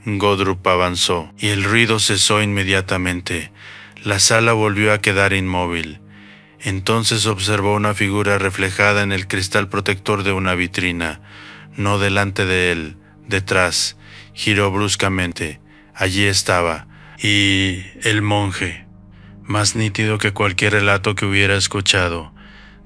Godrup avanzó, y el ruido cesó inmediatamente. La sala volvió a quedar inmóvil. Entonces observó una figura reflejada en el cristal protector de una vitrina, no delante de él, detrás. Giró bruscamente. Allí estaba, y el monje, más nítido que cualquier relato que hubiera escuchado,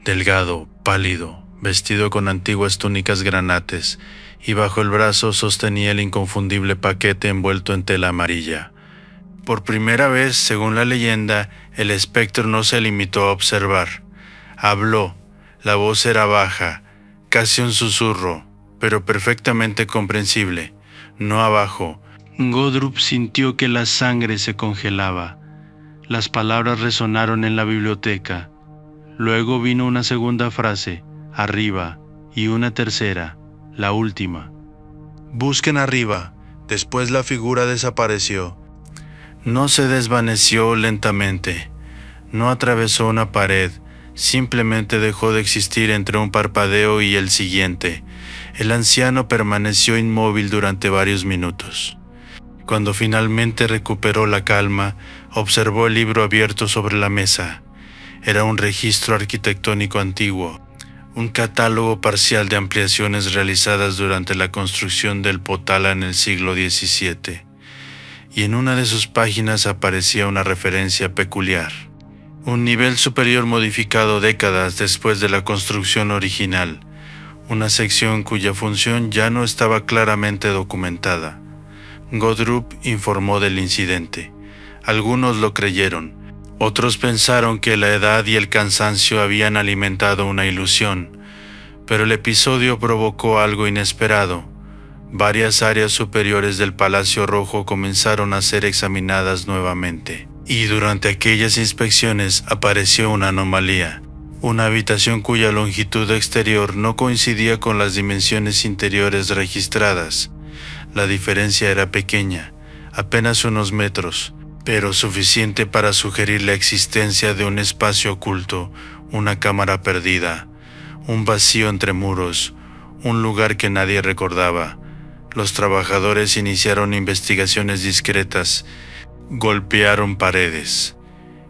delgado, pálido, vestido con antiguas túnicas granates, y bajo el brazo sostenía el inconfundible paquete envuelto en tela amarilla. Por primera vez, según la leyenda, el espectro no se limitó a observar. Habló. La voz era baja, casi un susurro, pero perfectamente comprensible, no abajo. Godrup sintió que la sangre se congelaba. Las palabras resonaron en la biblioteca. Luego vino una segunda frase, arriba, y una tercera, la última. Busquen arriba. Después la figura desapareció. No se desvaneció lentamente. No atravesó una pared. Simplemente dejó de existir entre un parpadeo y el siguiente. El anciano permaneció inmóvil durante varios minutos. Cuando finalmente recuperó la calma, observó el libro abierto sobre la mesa. Era un registro arquitectónico antiguo, un catálogo parcial de ampliaciones realizadas durante la construcción del Potala en el siglo XVII. Y en una de sus páginas aparecía una referencia peculiar. Un nivel superior modificado décadas después de la construcción original, una sección cuya función ya no estaba claramente documentada. Godrup informó del incidente. Algunos lo creyeron. Otros pensaron que la edad y el cansancio habían alimentado una ilusión, pero el episodio provocó algo inesperado. Varias áreas superiores del Palacio Rojo comenzaron a ser examinadas nuevamente, y durante aquellas inspecciones apareció una anomalía. Una habitación cuya longitud exterior no coincidía con las dimensiones interiores registradas. La diferencia era pequeña, apenas unos metros, pero suficiente para sugerir la existencia de un espacio oculto, una cámara perdida, un vacío entre muros, un lugar que nadie recordaba. Los trabajadores iniciaron investigaciones discretas, golpearon paredes,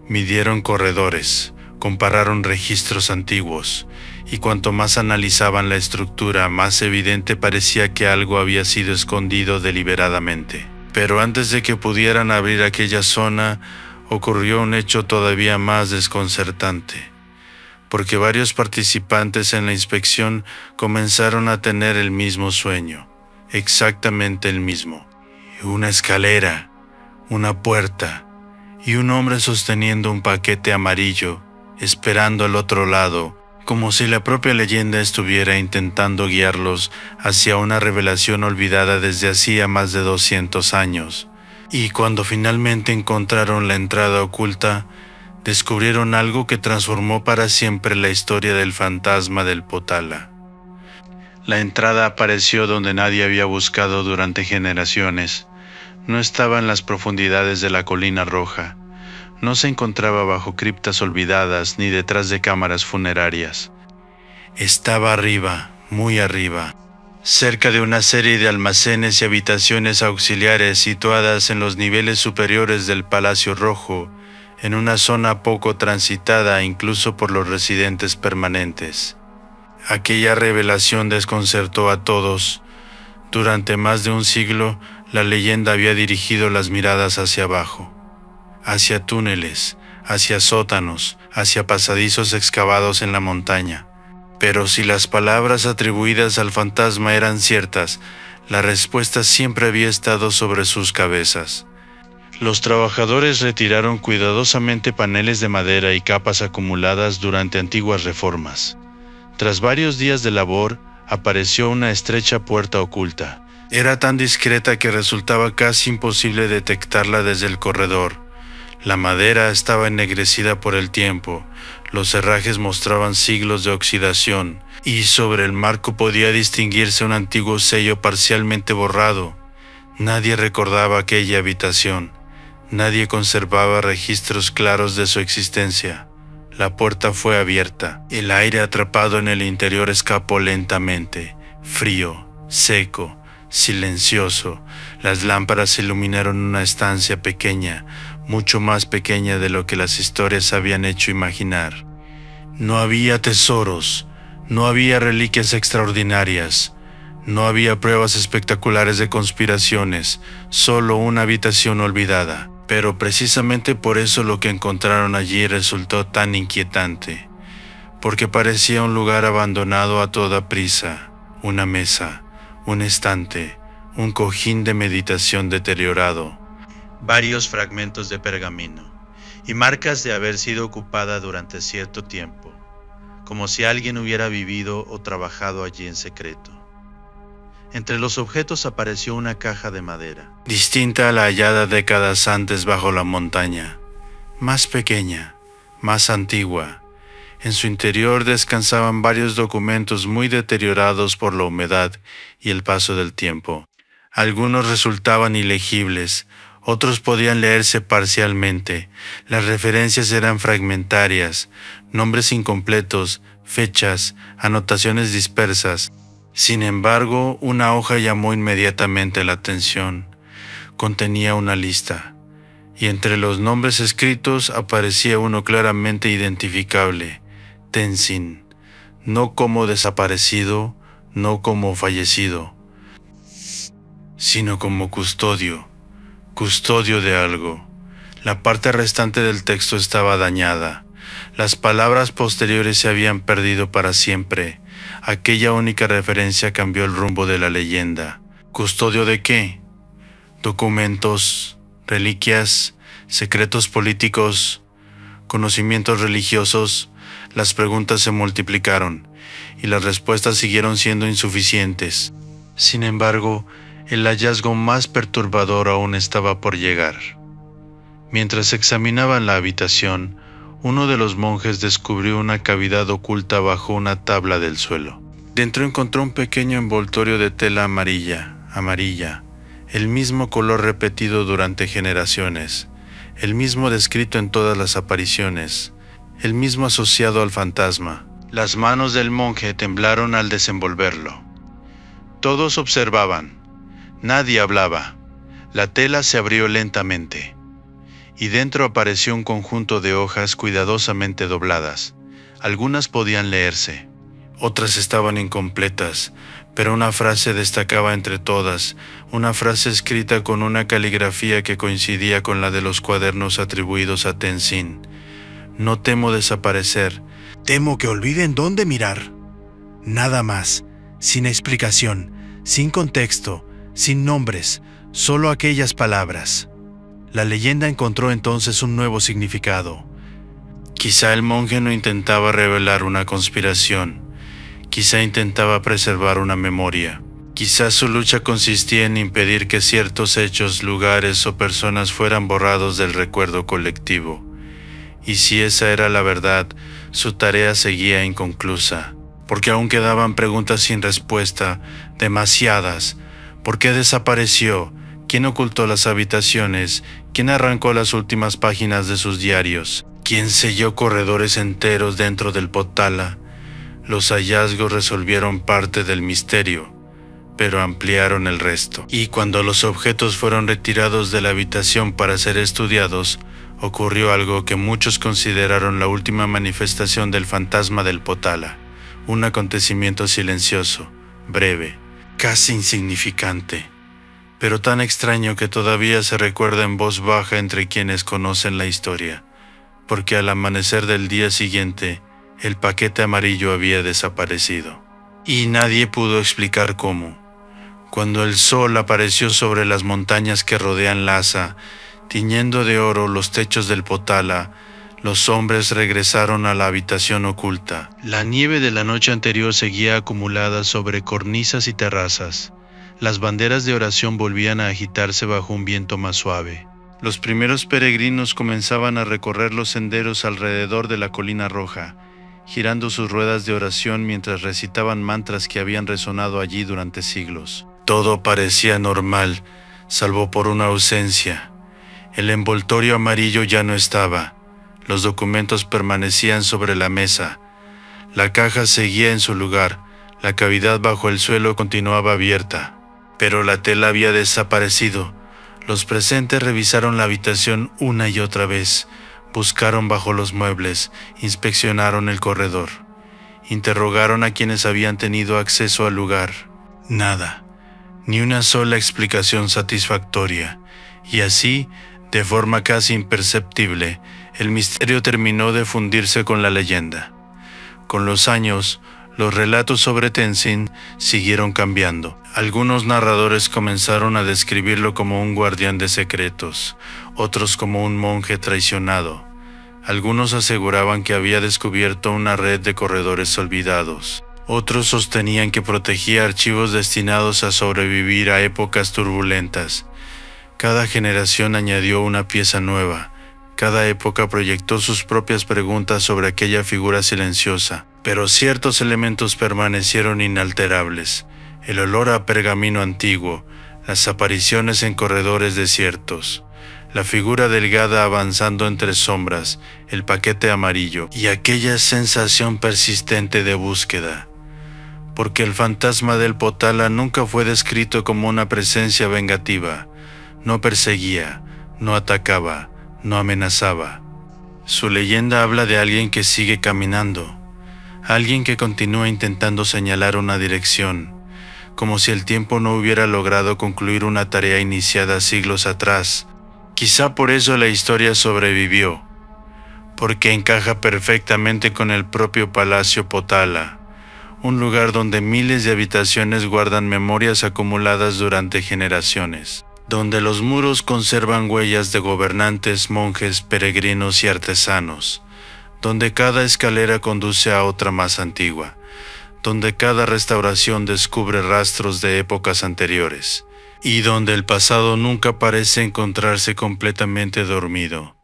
midieron corredores, compararon registros antiguos, y cuanto más analizaban la estructura, más evidente parecía que algo había sido escondido deliberadamente. Pero antes de que pudieran abrir aquella zona, ocurrió un hecho todavía más desconcertante, porque varios participantes en la inspección comenzaron a tener el mismo sueño, exactamente el mismo. Una escalera, una puerta y un hombre sosteniendo un paquete amarillo, esperando al otro lado, como si la propia leyenda estuviera intentando guiarlos hacia una revelación olvidada desde hacía más de 200 años. Y cuando finalmente encontraron la entrada oculta, descubrieron algo que transformó para siempre la historia del fantasma del Potala. La entrada apareció donde nadie había buscado durante generaciones. No estaba en las profundidades de la colina roja. No se encontraba bajo criptas olvidadas ni detrás de cámaras funerarias. Estaba arriba, muy arriba, cerca de una serie de almacenes y habitaciones auxiliares situadas en los niveles superiores del Palacio Rojo, en una zona poco transitada incluso por los residentes permanentes. Aquella revelación desconcertó a todos. Durante más de un siglo, la leyenda había dirigido las miradas hacia abajo, hacia túneles, hacia sótanos, hacia pasadizos excavados en la montaña. Pero si las palabras atribuidas al fantasma eran ciertas, la respuesta siempre había estado sobre sus cabezas. Los trabajadores retiraron cuidadosamente paneles de madera y capas acumuladas durante antiguas reformas. Tras varios días de labor, apareció una estrecha puerta oculta. Era tan discreta que resultaba casi imposible detectarla desde el corredor. La madera estaba ennegrecida por el tiempo, los herrajes mostraban siglos de oxidación, y sobre el marco podía distinguirse un antiguo sello parcialmente borrado. Nadie recordaba aquella habitación, nadie conservaba registros claros de su existencia. La puerta fue abierta, el aire atrapado en el interior escapó lentamente, frío, seco, silencioso. Las lámparas iluminaron una estancia pequeña, mucho más pequeña de lo que las historias habían hecho imaginar. No había tesoros, no había reliquias extraordinarias, no había pruebas espectaculares de conspiraciones, solo una habitación olvidada. Pero precisamente por eso lo que encontraron allí resultó tan inquietante, porque parecía un lugar abandonado a toda prisa, una mesa, un estante, un cojín de meditación deteriorado, varios fragmentos de pergamino y marcas de haber sido ocupada durante cierto tiempo, como si alguien hubiera vivido o trabajado allí en secreto. Entre los objetos apareció una caja de madera, distinta a la hallada décadas antes bajo la montaña, más pequeña, más antigua. En su interior descansaban varios documentos muy deteriorados por la humedad y el paso del tiempo. Algunos resultaban ilegibles, otros podían leerse parcialmente. Las referencias eran fragmentarias, nombres incompletos, fechas, anotaciones dispersas. Sin embargo, una hoja llamó inmediatamente la atención. Contenía una lista, y entre los nombres escritos aparecía uno claramente identificable: Tenzin, no como desaparecido, no como fallecido, sino como custodio de algo. La parte restante del texto estaba dañada. Las palabras posteriores se habían perdido para siempre. Aquella única referencia cambió el rumbo de la leyenda. ¿Custodio de qué? documentos, reliquias, secretos políticos, conocimientos religiosos, las preguntas se multiplicaron y las respuestas siguieron siendo insuficientes. Sin embargo, el hallazgo más perturbador aún estaba por llegar. Mientras examinaban la habitación, uno de los monjes descubrió una cavidad oculta bajo una tabla del suelo. Dentro encontró un pequeño envoltorio de tela amarilla, el mismo color repetido durante generaciones, el mismo descrito en todas las apariciones, el mismo asociado al fantasma. Las manos del monje temblaron al desenvolverlo. Todos observaban. Nadie hablaba. La tela se abrió lentamente, y dentro apareció un conjunto de hojas cuidadosamente dobladas. Algunas podían leerse, otras estaban incompletas, pero una frase destacaba entre todas, una frase escrita con una caligrafía que coincidía con la de los cuadernos atribuidos a Tenzin. No temo desaparecer. Temo que olviden dónde mirar. Nada más, sin explicación, sin contexto, sin nombres, solo aquellas palabras. La leyenda encontró entonces un nuevo significado. Quizá el monje no intentaba revelar una conspiración. Quizá intentaba preservar una memoria. Quizá su lucha consistía en impedir que ciertos hechos, lugares o personas fueran borrados del recuerdo colectivo. Y si esa era la verdad, su tarea seguía inconclusa, porque aún quedaban preguntas sin respuesta, demasiadas. ¿Por qué desapareció? ¿Quién ocultó las habitaciones? ¿Quién arrancó las últimas páginas de sus diarios? ¿Quién selló corredores enteros dentro del Potala? Los hallazgos resolvieron parte del misterio, pero ampliaron el resto. Y cuando los objetos fueron retirados de la habitación para ser estudiados, ocurrió algo que muchos consideraron la última manifestación del fantasma del Potala, un acontecimiento silencioso, breve, casi insignificante, pero tan extraño que todavía se recuerda en voz baja entre quienes conocen la historia, porque al amanecer del día siguiente, el paquete amarillo había desaparecido, y nadie pudo explicar cómo. Cuando el sol apareció sobre las montañas que rodean Lhasa, tiñendo de oro los techos del Potala, los hombres regresaron a la habitación oculta. La nieve de la noche anterior seguía acumulada sobre cornisas y terrazas. Las banderas de oración volvían a agitarse bajo un viento más suave. Los primeros peregrinos comenzaban a recorrer los senderos alrededor de la colina roja, girando sus ruedas de oración mientras recitaban mantras que habían resonado allí durante siglos. Todo parecía normal, salvo por una ausencia. El envoltorio amarillo ya no estaba. Los documentos permanecían sobre la mesa. La caja seguía en su lugar. La cavidad bajo el suelo continuaba abierta. Pero la tela había desaparecido. Los presentes revisaron la habitación una y otra vez. Buscaron bajo los muebles, inspeccionaron el corredor. Interrogaron a quienes habían tenido acceso al lugar. Nada. Ni una sola explicación satisfactoria. Y así, de forma casi imperceptible, el misterio terminó de fundirse con la leyenda. Con los años, los relatos sobre Tenzin siguieron cambiando. Algunos narradores comenzaron a describirlo como un guardián de secretos, otros como un monje traicionado. Algunos aseguraban que había descubierto una red de corredores olvidados. Otros sostenían que protegía archivos destinados a sobrevivir a épocas turbulentas. Cada generación añadió una pieza nueva. Cada época proyectó sus propias preguntas sobre aquella figura silenciosa, pero ciertos elementos permanecieron inalterables. El olor a pergamino antiguo, las apariciones en corredores desiertos, la figura delgada avanzando entre sombras, el paquete amarillo y aquella sensación persistente de búsqueda. Porque el fantasma del Potala nunca fue descrito como una presencia vengativa. No perseguía, no atacaba, no amenazaba. Su leyenda habla de alguien que sigue caminando, alguien que continúa intentando señalar una dirección, como si el tiempo no hubiera logrado concluir una tarea iniciada siglos atrás. Quizá por eso la historia sobrevivió, porque encaja perfectamente con el propio Palacio Potala, un lugar donde miles de habitaciones guardan memorias acumuladas durante generaciones. donde los muros conservan huellas de gobernantes, monjes, peregrinos y artesanos, donde cada escalera conduce a otra más antigua, donde cada restauración descubre rastros de épocas anteriores, y donde el pasado nunca parece encontrarse completamente dormido.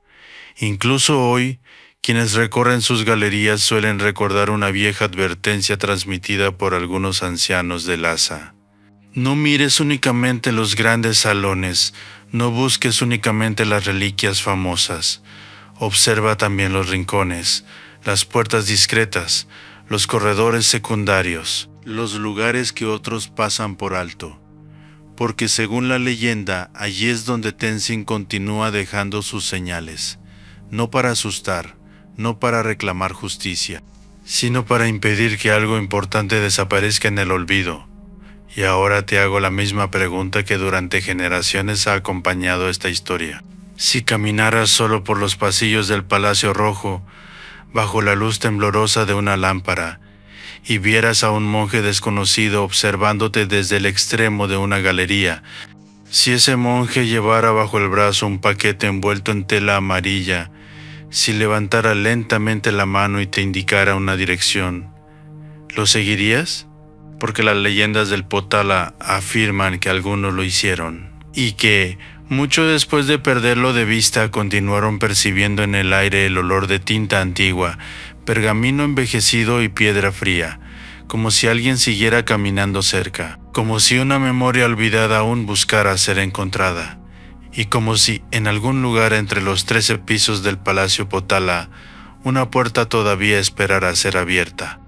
Incluso hoy, quienes recorren sus galerías suelen recordar una vieja advertencia transmitida por algunos ancianos de Lhasa. No mires únicamente los grandes salones, no busques únicamente las reliquias famosas. Observa también los rincones, las puertas discretas, los corredores secundarios, los lugares que otros pasan por alto. Porque según la leyenda, allí es donde Tenzin continúa dejando sus señales, no para asustar, no para reclamar justicia, sino para impedir que algo importante desaparezca en el olvido. Y ahora te hago la misma pregunta que durante generaciones ha acompañado esta historia. Si caminaras solo por los pasillos del Palacio Rojo, bajo la luz temblorosa de una lámpara, y vieras a un monje desconocido observándote desde el extremo de una galería, si ese monje llevara bajo el brazo un paquete envuelto en tela amarilla, si levantara lentamente la mano y te indicara una dirección, ¿lo seguirías? Porque las leyendas del Potala afirman que algunos lo hicieron, y que, mucho después de perderlo de vista, continuaron percibiendo en el aire el olor de tinta antigua, pergamino envejecido y piedra fría, como si alguien siguiera caminando cerca, como si una memoria olvidada aún buscara ser encontrada, y como si en algún lugar entre los 13 pisos del Palacio Potala, una puerta todavía esperara ser abierta.